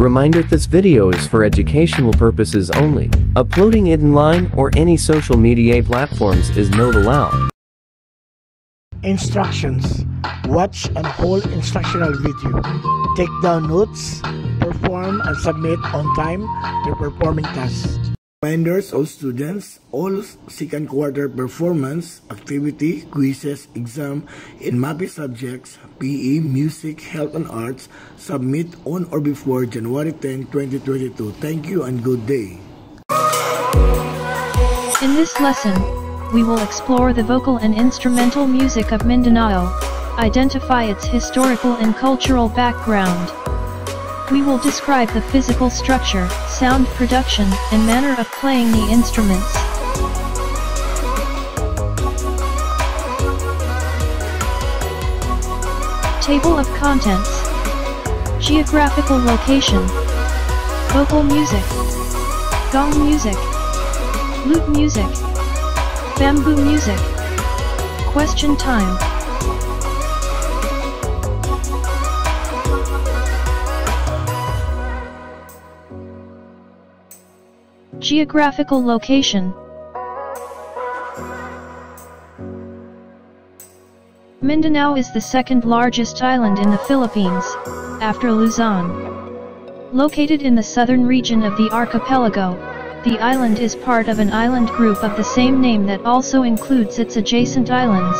reminder, this video is for educational purposes only. Uploading it online or any social media platforms is not allowed. Instructions. Watch and hold instructional video. Take down notes. Perform and submit on time your performing tasks. Reminders, all students, all second quarter performance, activity, quizzes, exam in MAPI subjects, PE, music, health and arts, submit on or before January 10, 2022. Thank you and good day. In this lesson, we will explore the vocal and instrumental music of Mindanao, identify its historical and cultural background. We will describe the physical structure, sound production, and manner of playing the instruments. Table of contents. Geographical location. Vocal music. Gong music. Lute music. Bamboo music. Question time. Geographical location. Mindanao is the second largest island in the Philippines, after Luzon. Located in the southern region of the archipelago, the island is part of an island group of the same name that also includes its adjacent islands,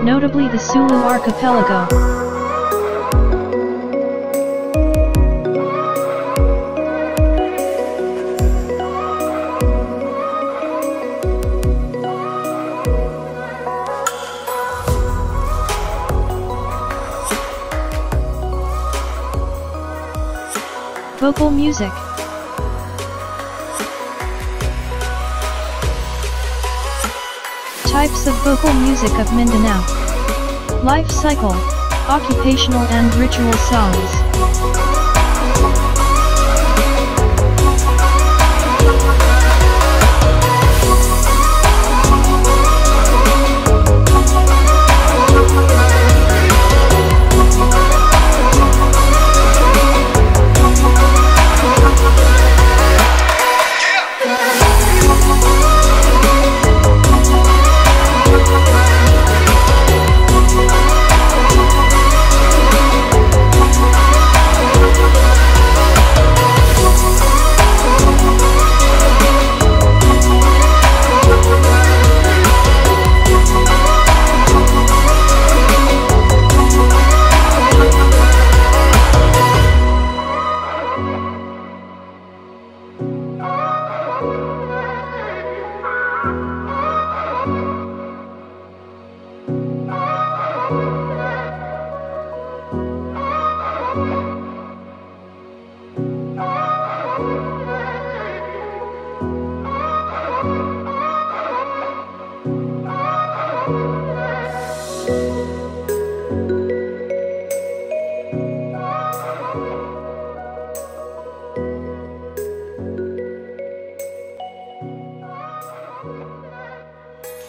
notably the Sulu archipelago. Vocal music. Types of vocal music of Mindanao. Life cycle, occupational and ritual songs.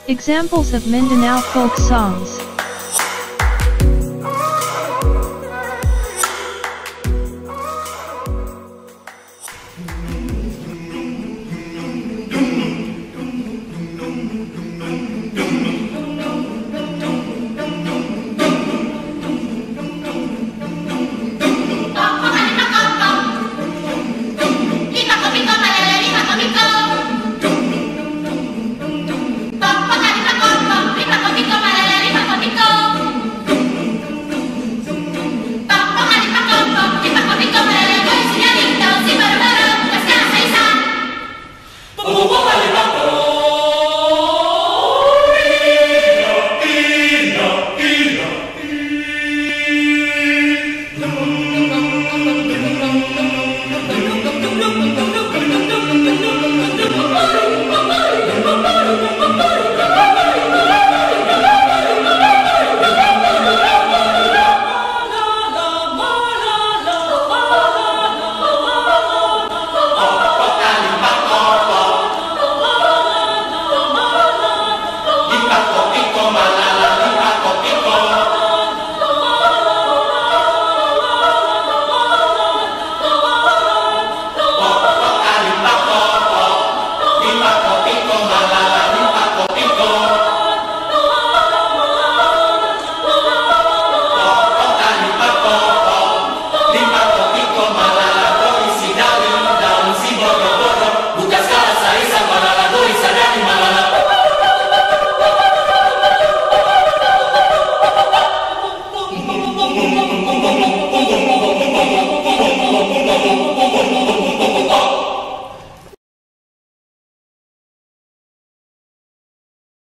Examples of Mindanao folk songs. Pagkakita ko,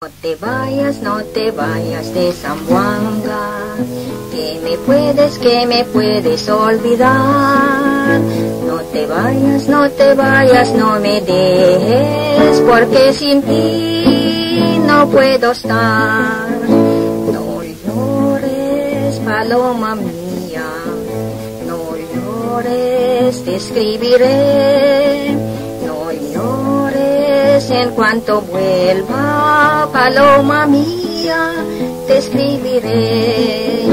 No te vayas de Zamboanga, que me puedes olvidar. No te vayas, no me dejes, porque sin ti no puedo estar. No llores, paloma mía, no llores, te escribiré. No llores, en cuanto vuelva, paloma mía, te escribiré.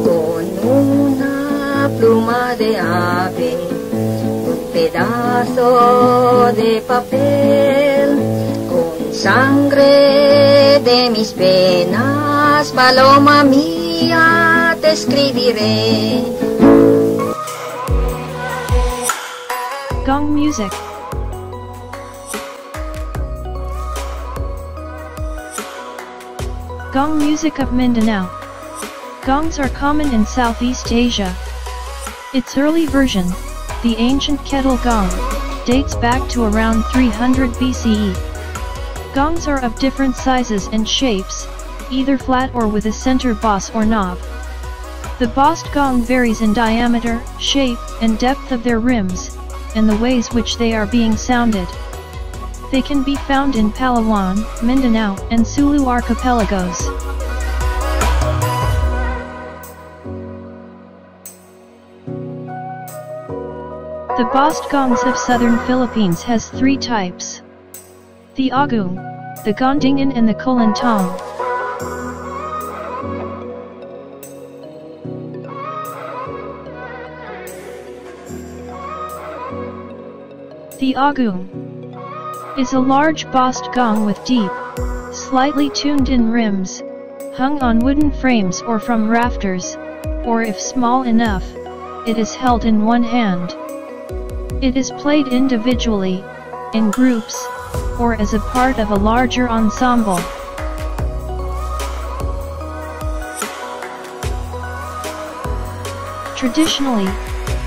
Con una pluma de ave, un pedazo de papel, con sangre de mis venas, paloma mía, te escribiré. Gong music. Gong music of Mindanao. Gongs are common in Southeast Asia. Its early version, the ancient kettle gong, dates back to around 300 BCE. Gongs are of different sizes and shapes, either flat or with a center boss or knob. The bossed gong varies in diameter, shape, and depth of their rims, and the ways which they are being sounded. They can be found in Palawan, Mindanao, and Sulu archipelagos. The bossed gongs of southern Philippines has three types: the agung, the gondingan, and the kulintang. The agung is a large bossed gong with deep, slightly tuned-in rims, hung on wooden frames or from rafters, or if small enough, it is held in one hand. It is played individually, in groups, or as a part of a larger ensemble. Traditionally,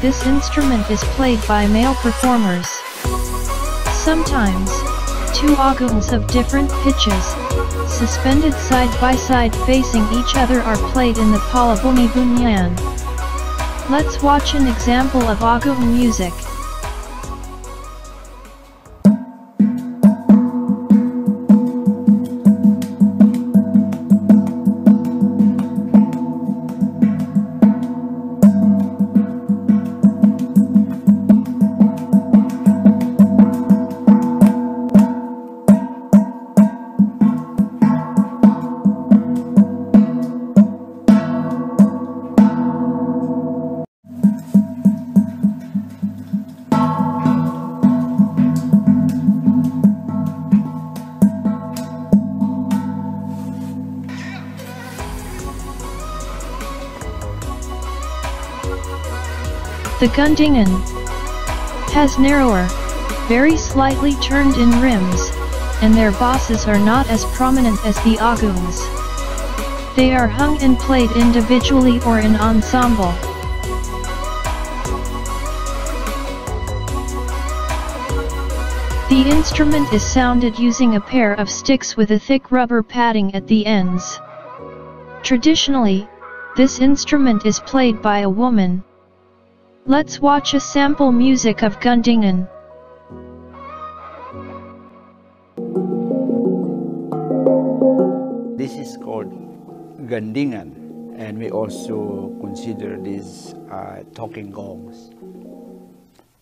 this instrument is played by male performers. Sometimes, two agungs of different pitches, suspended side by side facing each other, are played in the Palabuni Bunyan. Let's watch an example of agung music. The gondingan has narrower, very slightly turned-in rims, and their bosses are not as prominent as the agungs. They are hung and played individually or in ensemble. The instrument is sounded using a pair of sticks with a thick rubber padding at the ends. Traditionally, this instrument is played by a woman. Let's watch a sample music of gondingan. This is called gondingan, and we also consider these talking gongs.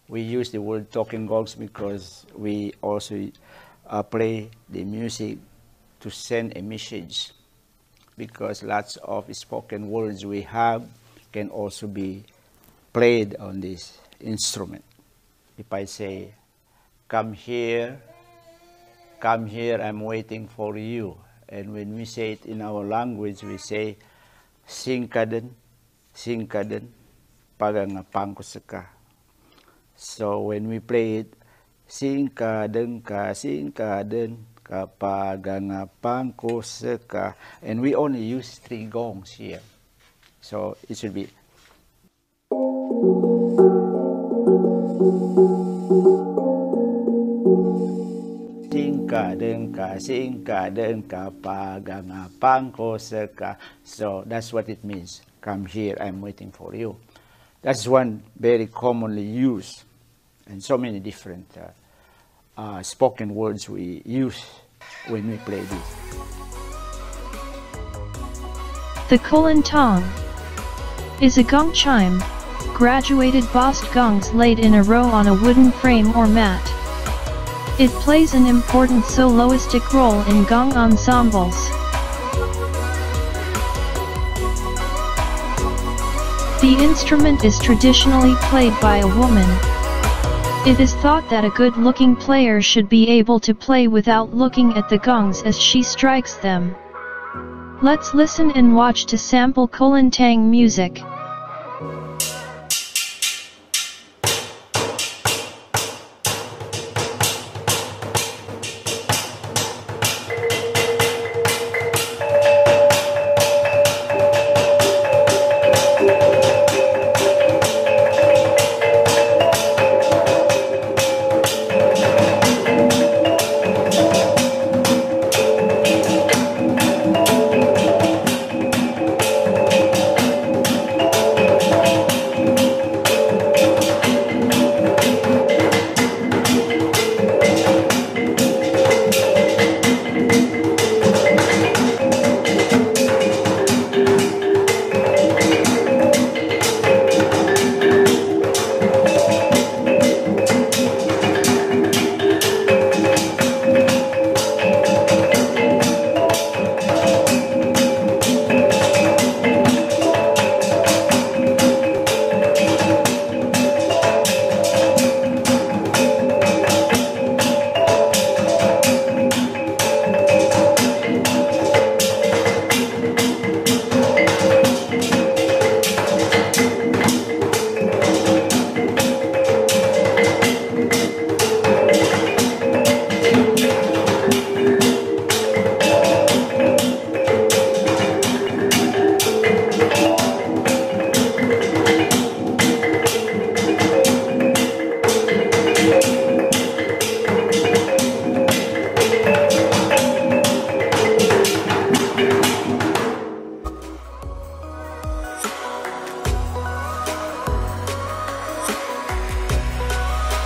We use the word talking gongs because we also play the music to send a message, because lots of spoken words we have can also be played on this instrument. If I say, come here, I'm waiting for you. And when we say it in our language, we say, singkaden, pagangapang ko saka. So when we play it, singkaden kapagangapang ko saka, and we only use three gongs here. So it should be tingka dengka singka dengka paganga pangko seka. So that's what it means. Come here, I'm waiting for you. That's one very commonly used, and so many different spoken words we use when we play this. The Kulintang is a gong chime, graduated bossed gongs laid in a row on a wooden frame or mat. It plays an important soloistic role in gong ensembles. The instrument is traditionally played by a woman. It is thought that a good-looking player should be able to play without looking at the gongs as she strikes them. Let's listen and watch to sample Kulintang music.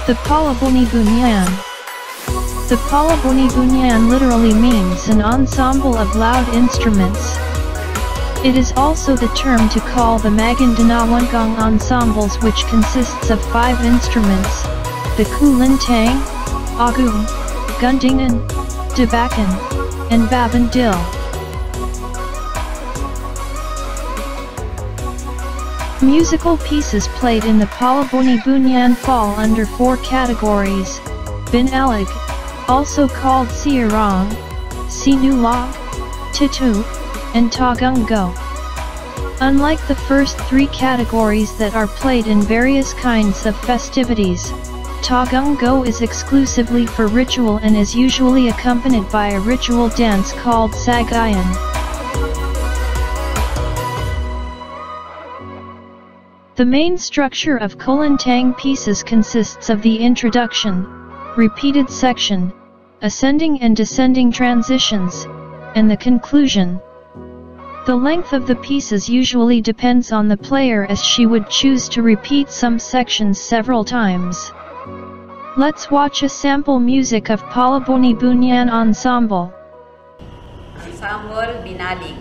The Palabuni-Bunyan. The Palabuni-Bunyan literally means an ensemble of loud instruments. It is also the term to call the Magandanawan gong ensembles, which consists of 5 instruments: the Kulintang, Agum, Gundingan, Dabakan, and Babandil. Musical pieces played in the Palabuni-Bunyan fall under 4 categories: Binalig, also called Siarong, Sinulog, Titu, and Tagungo. Unlike the first 3 categories that are played in various kinds of festivities, Tagungo is exclusively for ritual and is usually accompanied by a ritual dance called Sagayan. The main structure of Kulintang pieces consists of the introduction, repeated section, ascending and descending transitions, and the conclusion. The length of the pieces usually depends on the player, as she would choose to repeat some sections several times. Let's watch a sample music of Palabuni-Bunyan Ensemble. Ensemble Binalig.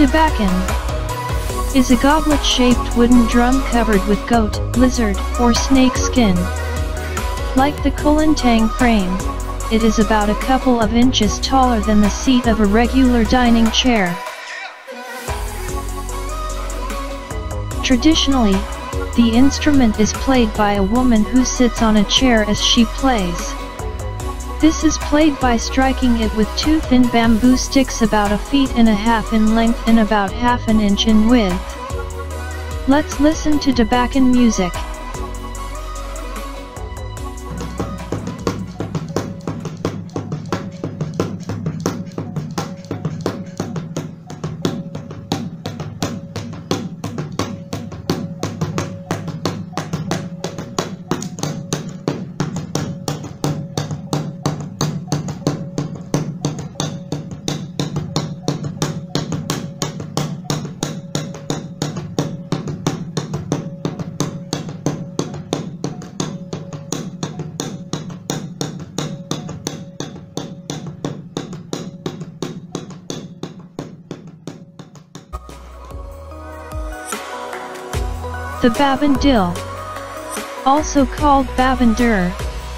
Dabakan is a goblet-shaped wooden drum covered with goat, lizard, or snake skin. Like the Kulintang frame, it is about a couple of inches taller than the seat of a regular dining chair. Traditionally, the instrument is played by a woman who sits on a chair as she plays. This is played by striking it with two thin bamboo sticks about 1.5 feet in length and about 1/2 inch in width. Let's listen to Dabakan music. The babandil, also called babandur,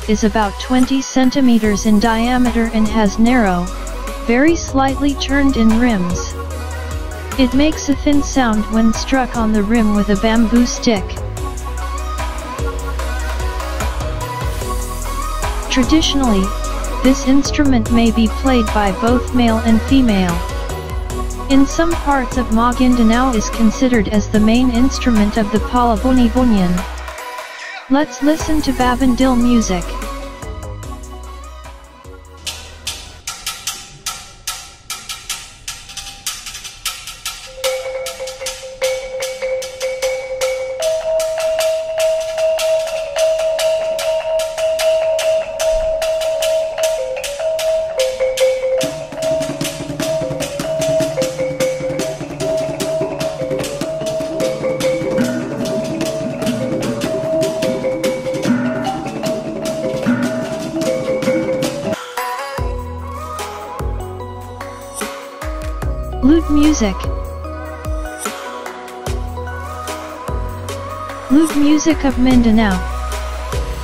is about 20 centimeters in diameter and has narrow, very slightly turned-in rims. It makes a thin sound when struck on the rim with a bamboo stick. Traditionally, this instrument may be played by both male and female. In some parts of Maguindanao is considered as the main instrument of the Palabonibonian. Let's listen to babandil music. Lute music. Lute music of Mindanao.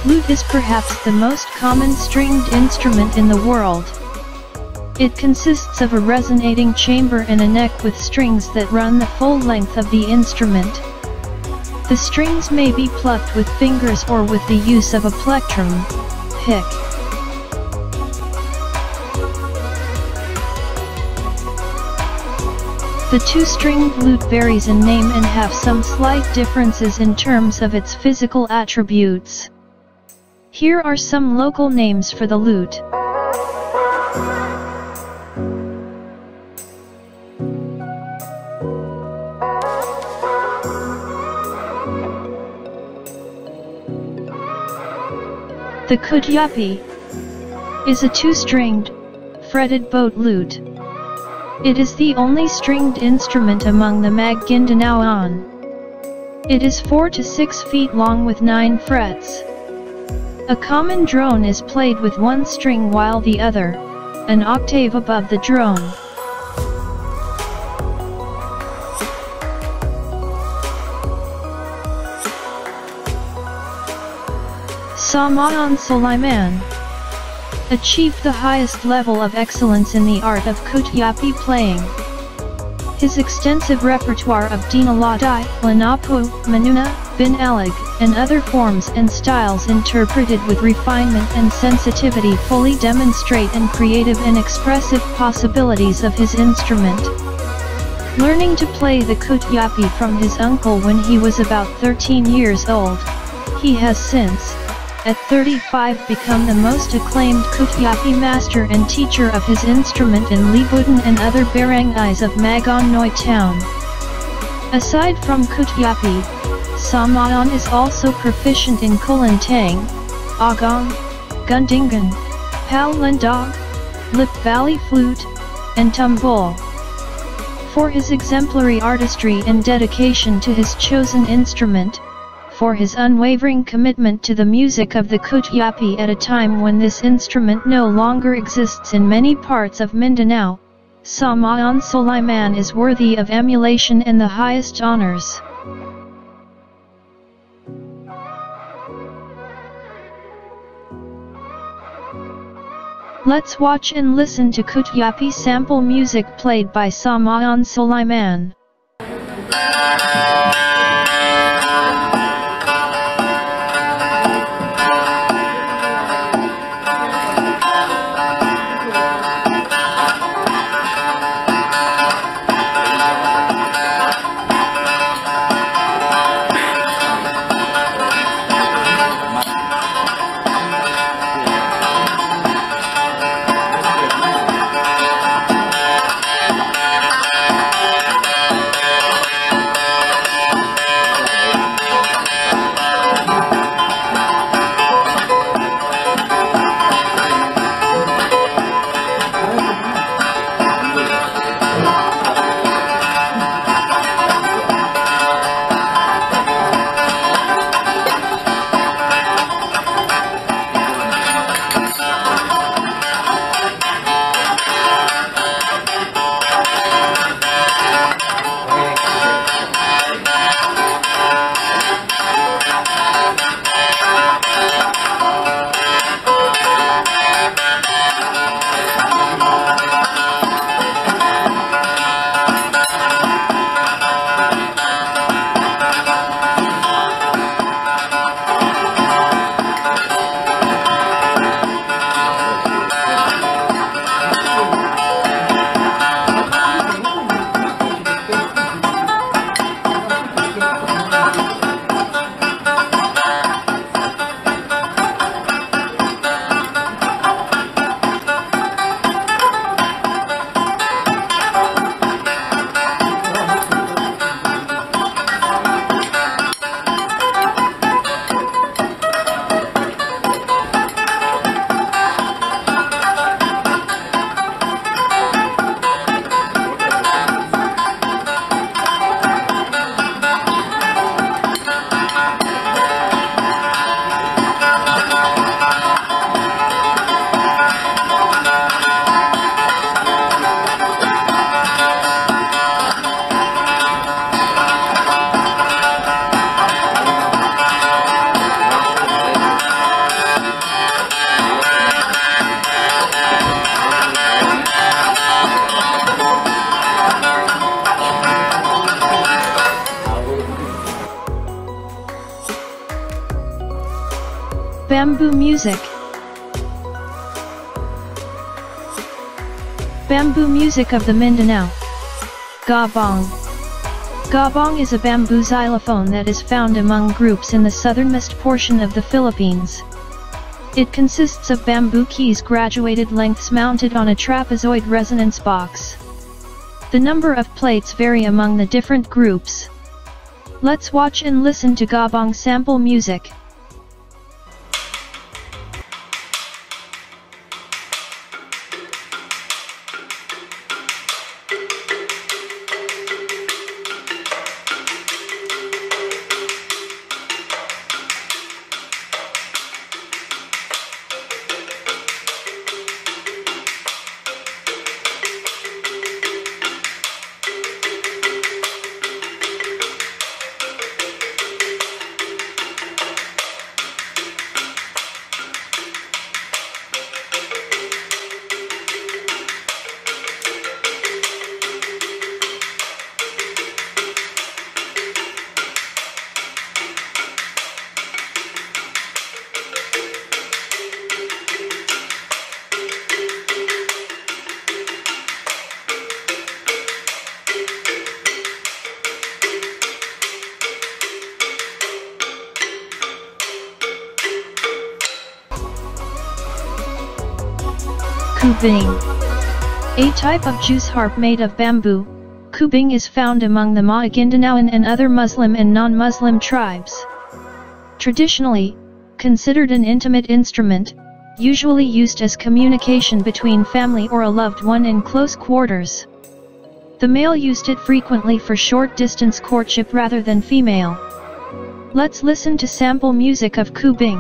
Lute is perhaps the most common stringed instrument in the world. It consists of a resonating chamber and a neck with strings that run the full length of the instrument. The strings may be plucked with fingers or with the use of a plectrum, pick. The two-stringed lute varies in name and have some slight differences in terms of its physical attributes. Here are some local names for the lute. The kutyapi is a two-stringed, fretted boat lute. It is the only stringed instrument among the Maguindanaoan. It is 4 to 6 feet long with 9 frets. A common drone is played with one string while the other, an octave above the drone. Samaon Sulaiman achieved the highest level of excellence in the art of kutyapi playing. His extensive repertoire of Dinaladai, Lanapu, Manuna, Binalig, and other forms and styles interpreted with refinement and sensitivity fully demonstrate and creative and expressive possibilities of his instrument. Learning to play the kutyapi from his uncle when he was about 13 years old, he has since, at 35, become the most acclaimed kutyapi master and teacher of his instrument in Libutan and other barangays of Maguindanao town. Aside from kutyapi, Samaon is also proficient in Kulintang, Agong, Gundingan, Palandog, Lip Valley flute, and tumbol. For his exemplary artistry and dedication to his chosen instrument, for his unwavering commitment to the music of the kutyapi at a time when this instrument no longer exists in many parts of Mindanao, Samayan Sulaiman is worthy of emulation and the highest honors. Let's watch and listen to Kutyapi sample music played by Samayan Sulaiman. Bamboo music. Bamboo music of the Mindanao. Gabong. Gabong is a bamboo xylophone that is found among groups in the southernmost portion of the Philippines. It consists of bamboo keys graduated lengths mounted on a trapezoid resonance box. The number of plates vary among the different groups. Let's watch and listen to Gabong sample music. Kubing. A type of juice harp made of bamboo, kubing is found among the Maguindanaoan and other Muslim and non-Muslim tribes. Traditionally, considered an intimate instrument, usually used as communication between family or a loved one in close quarters. The male used it frequently for short-distance courtship rather than female. Let's listen to sample music of kubing.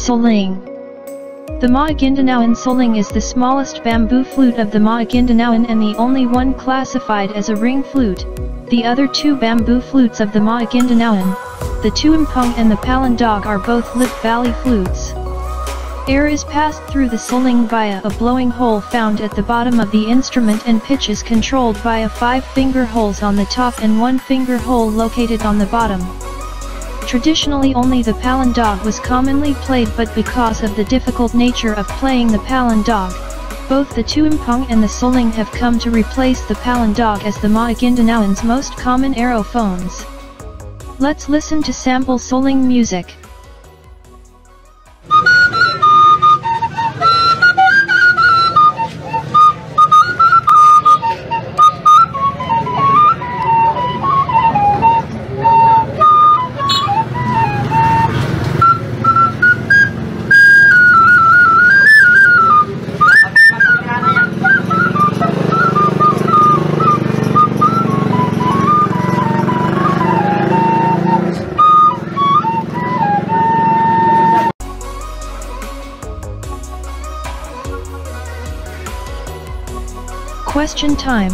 Soling. The Maguindanaoan Soling is the smallest bamboo flute of the Maguindanaoan and the only one classified as a ring flute. The other two bamboo flutes of the Maguindanaoan, the Tuampong and the Palandog, are both lip valley flutes. Air is passed through the Soling via a blowing hole found at the bottom of the instrument, and pitch is controlled via 5-finger holes on the top and 1-finger hole located on the bottom. Traditionally only the Palandog was commonly played, but because of the difficult nature of playing the Palandog, both the Tuampong and the Soling have come to replace the Palandog as the Maguindanaoan's most common aerophones. Let's listen to sample Soling music. Question time.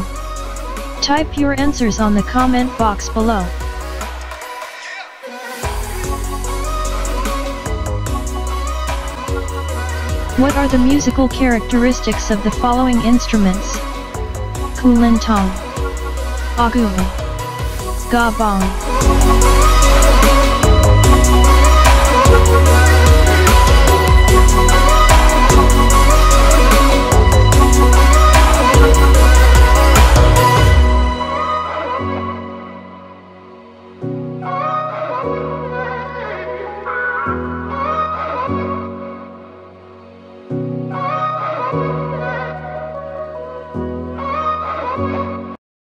Type your answers on the comment box below. What are the musical characteristics of the following instruments? Kulintang, Agung, Gabong.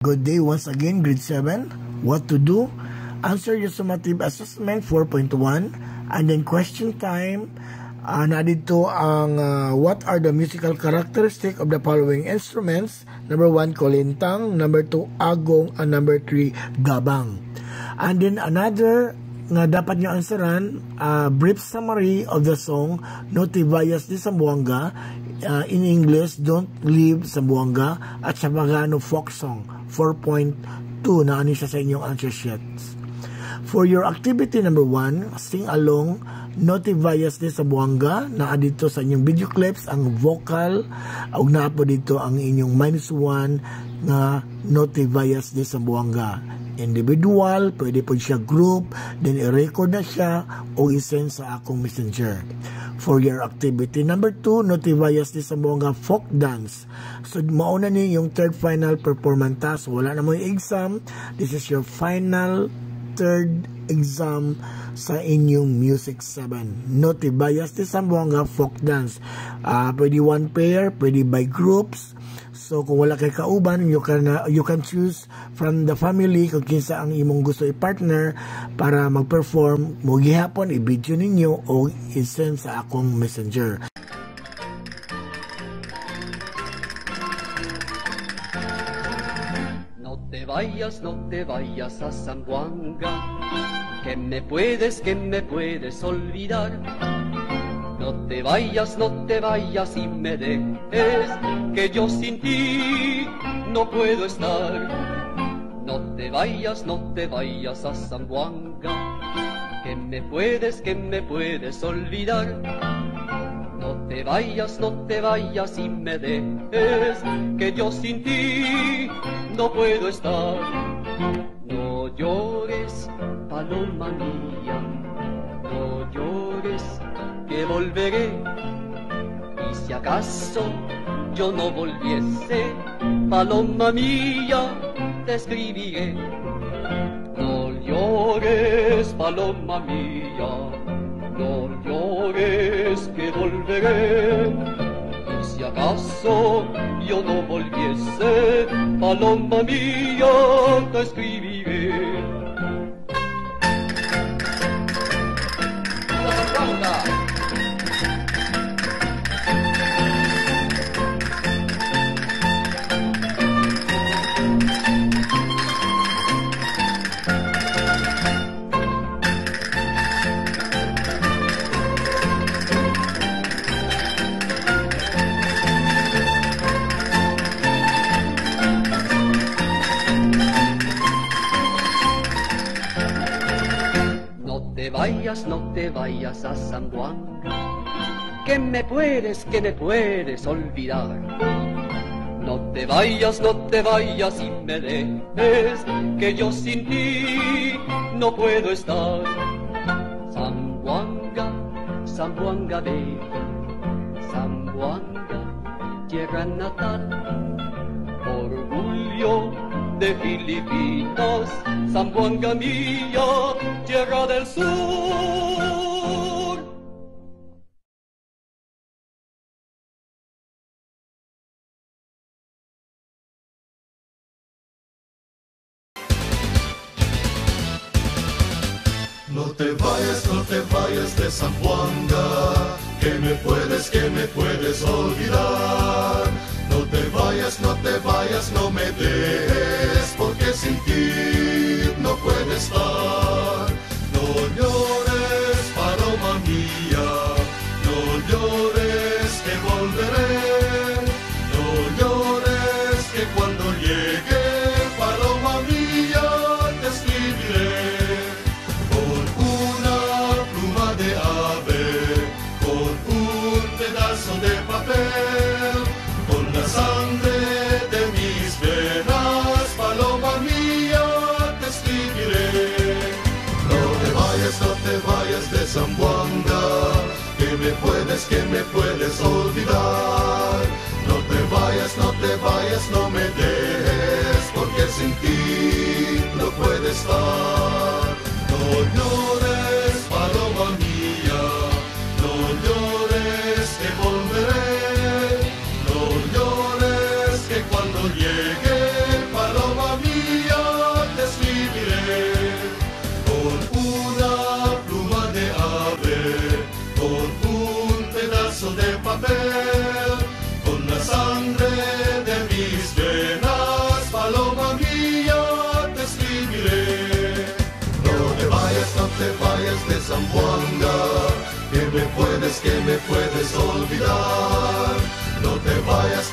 Good day once again, grade 7. What to do? Answer your summative assessment 4.1, and then question time. Na dito ang what are the musical characteristics of the following instruments? Number 1, kulintang. Number 2, agong. And number 3, gabang. And then another nga dapat nyo answeran, brief summary of the song No Te Vayas de Zamboanga, in English, Don't Leave Zamboanga, at Sabagano folk song 4.2 na ano siya sa inyong answer sheets. For your activity number 1, sing along No Te Vayas de Zamboanga. Naa dito sa inyong video clips ang vocal, ug naa po dito ang inyong -1 nga No Te Vayas de Zamboanga. Individual, pwede po siya group, then i-record na siya o i-send sa akong messenger. For your activity number 2, No Te Vayas de Zamboanga folk dance. So mauna ni yung third final performance task. Wala na mo yung exam. This is your final third exam sa inyong music 7. No Te Vayas de Zamboanga folk dance. Pwede one pair, pwede by groups. So kung wala kay kauban, you can choose from the family kung kinsa ang imong gusto i-partner para mag-perform. Mo gihapon i-video ninyo o i-send sa akong messenger. No te vayas a Zamboanga, que me puedes olvidar. No te vayas y me dejes, que yo sin ti no puedo estar. No te vayas a Zamboanga, que me puedes olvidar. No te vayas y me dejes, que yo sin ti no puedo estar. No llores, paloma mía, no llores, que volveré, y si acaso yo no volviese, paloma mía, te escribiré. No llores, paloma mía, no llores, que volveré, y si acaso yo no volviese, paloma mía, te escribiré. no te vayas a Zamboanga, que me puedes olvidar. No te vayas y me dejes, que yo sin ti no puedo estar. Zamboanga, Zamboanga baby, Zamboanga, tierra natal, orgullo de Filipinos, Zamboanga mía, tierra del sur. No te vayas de Zamboanga, que me puedes olvidar. No te vayas, no me dejes, porque sin ti no puedo estar. No llores, paloma mía, no llores que volveré. No llores que cuando llegue, paloma mía, te escribiré. De papel, con la sangre de mis venas, paloma mía, te escribiré. No te vayas de Zamboanga, que me puedes olvidar. No te vayas, no me dejes, porque sin ti no puedo estar. No llores, paloma mía, no llores que volveré. No llores que cuando llegue, paloma mía, te escribiré. Con una pluma de ave, con un pedazo de papel, con la sangre de mis venas, paloma mía, te escribiré. No te vayas de Zamboanga, que me puedes olvidar. No te vayas,